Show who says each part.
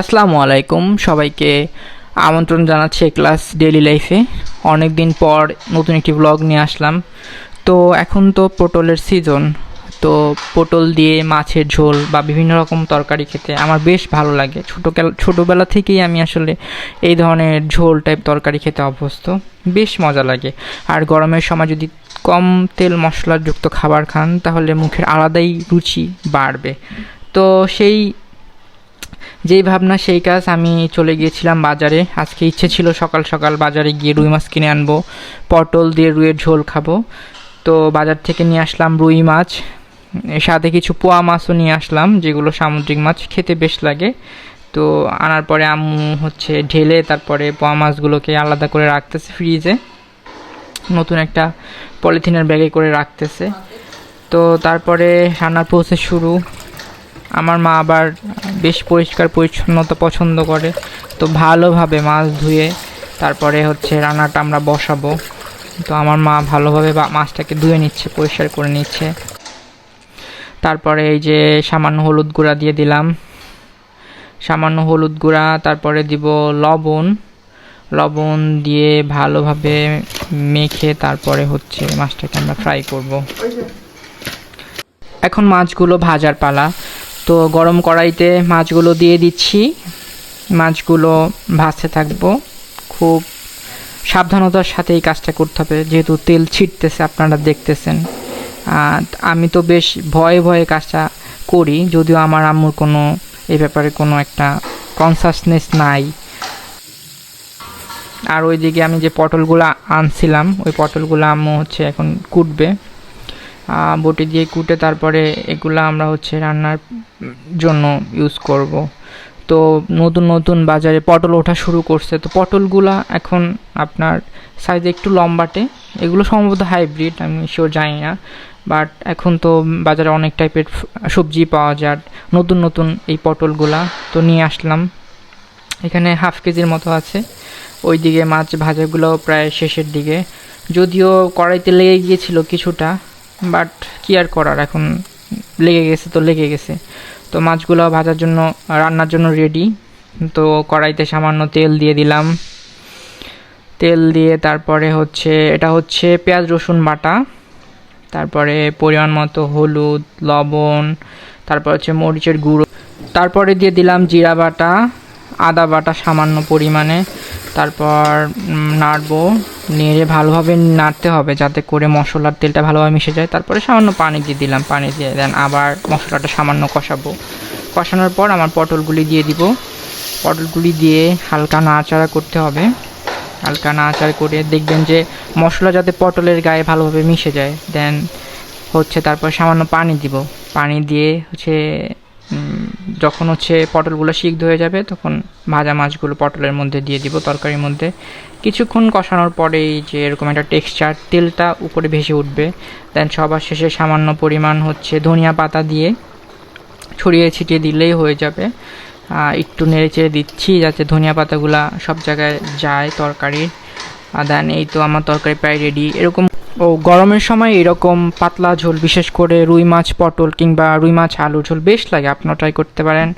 Speaker 1: আসসালামু আলাইকুম সবাইকে আমন্ত্রণ জানাচ্ছি ক্লাস ডেইলি লাইফে। অনেক দিন পর নতুন একটি ব্লগ নিয়ে আসলাম। তো এখন তো পটলের সিজন, তো পটল দিয়ে মাছের ঝোল বা বিভিন্ন রকম তরকারি খেতে আমার বেশ ভালো লাগে। ছোটোবেলা থেকেই আমি আসলে এই ধরনের ঝোল টাইপ তরকারি খেতে অভ্যস্ত, বেশ মজা লাগে। আর গরমের সময় যদি কম তেল মশলাযুক্ত খাবার খান তাহলে মুখের আলাদাই রুচি বাড়বে। তো যেই ভাবনা সেই কাজ, আমি চলে গিয়েছিলাম বাজারে। আজকে ইচ্ছে ছিল সকাল সকাল বাজারে গিয়ে রুই মাছ কিনে আনবো, পটল দিয়ে রুইয়ের ঝোল খাবো। তো বাজার থেকে নিয়ে আসলাম রুই মাছ, এর সাথে কিছু পোয়া মাছও নিয়ে আসলাম, যেগুলো সামুদ্রিক মাছ, খেতে বেশ লাগে। তো আনার পরে আম্মু ঢেলে তারপরে পোয়া মাছগুলোকে আলাদা করে রাখতেছে ফ্রিজে, নতুন একটা পলিথিনের ব্যাগে করে রাখতেছে। তো তারপরে রান্নার প্রসেস শুরু। আমার মা আবার বেশ পরিষ্কার পরিচ্ছন্নতা পছন্দ করে, তো ভালোভাবে মাছ ধুয়ে তারপরে রান্নাটা আমরা বসাবো। তো আমার মা ভালোভাবে মাছটাকে ধুয়ে নিচ্ছে, পরিষ্কার করে নিচ্ছে। তারপরে এই যে সামান্য হলুদ গুঁড়া দিয়ে দিলাম, সামান্য হলুদ গুঁড়া, তারপরে দিব লবণ দিয়ে ভালোভাবে মেখে তারপরে মাছটাকে আমরা ফ্রাই করব। এখন মাছগুলো ভাজার পালা। তো গরম কড়াইতে মাছগুলো দিয়ে দিচ্ছি, মাছগুলো ভাজতে থাকবো। খুব সাবধানতার সাথে এই কাজটা করতে হবে, যেহেতু তেল ছিটতেছে, আপনারা দেখতেছেন। আমি তো বেশ ভয়ে ভয়ে কাজটা করি, যদিও আমার আম্মুর কোনো এই ব্যাপারে কোনো একটা কনসাসনেস নাই। আর ওইদিকে আমি যে পটলগুলো আনছিলাম, ওই পটলগুলো আম্মু এখন কুটবে, বটি দিয়ে কুটে তারপরে এগুলো আমরা রান্নার জন্য ইউজ করব। তো নতুন বাজারে পটল ওঠা শুরু করছে। তো পটলগুলা এখন আপনার সাইজে একটু লম্বাটে, এগুলো সম্ভবত হাইব্রিড, আমি শিওর জানি না। বাট এখন তো বাজারে অনেক টাইপের সবজি পাওয়া যায়, নতুন এই পটলগুলা তো নিয়ে আসলাম। এখানে হাফ কেজির মতো আছে। ওইদিকে মাছ ভাজাগুলো প্রায় শেষের দিকে, যদিও কড়াইতে লেগে গিয়েছিল কিছুটা, বাট কি আর করার, এখন লেগে গেছে। তো মাছগুলো ভাজার জন্য, রান্নার জন্য রেডি। তো কড়াইতে সামান্য তেল দিয়ে দিলাম, তেল দিয়ে তারপরে এটা পেঁয়াজ রসুন বাটা, তারপরে পরিমাণ মতো হলুদ, লবণ, তারপর মরিচের গুঁড়ো, তারপরে দিয়ে দিলাম জিরা বাটা, আদা বাটা সামান্য পরিমাণে। তারপর নাড়বো, নেড়ে ভালোভাবে নাড়তে হবে যাতে করে মশলার তেলটা ভালোভাবে মিশে যায়। তারপরে সামান্য পানি দিয়ে দিলাম, পানি দিয়ে দেন আবার মশলাটা সামান্য কষানোর পর আমার পটলগুলি দিয়ে দিব। পটলগুলি দিয়ে হালকা নাড়াচাড়া করতে হবে, হালকা নাড়াচাড়া করে দেখবেন যে মশলা যাতে পটলের গায়ে ভালোভাবে মিশে যায়। দেন তারপর সামান্য পানি দিব, পানি দিয়ে যখন পটলগুলো সিদ্ধ হয়ে যাবে তখন ভাজা মাছগুলো পটলের মধ্যে দিয়ে দিব, তরকারির মধ্যে। কিছুক্ষণ কষানোর পরেই যে এরকম একটা টেক্সচার, তেলটা উপরে ভেসে উঠবে। দেন সবার শেষে সামান্য পরিমাণ ধনিয়া পাতা দিয়ে ছড়িয়ে ছিটিয়ে দিলেই হয়ে যাবে। একটু নেড়ে চেড়ে দিচ্ছি যাতে ধনিয়া পাতাগুলা সব জায়গায় যায় তরকারির। দেন এই তো আমার তরকারি প্রায় রেডি। গরমের সময় এরকম পাতলা ঝোল, বিশেষ করে রুই মাছ পটল কিংবা রুই মাছ আলু ঝোল বেশ লাগে, আপনারা ট্রাই করতে পারেন।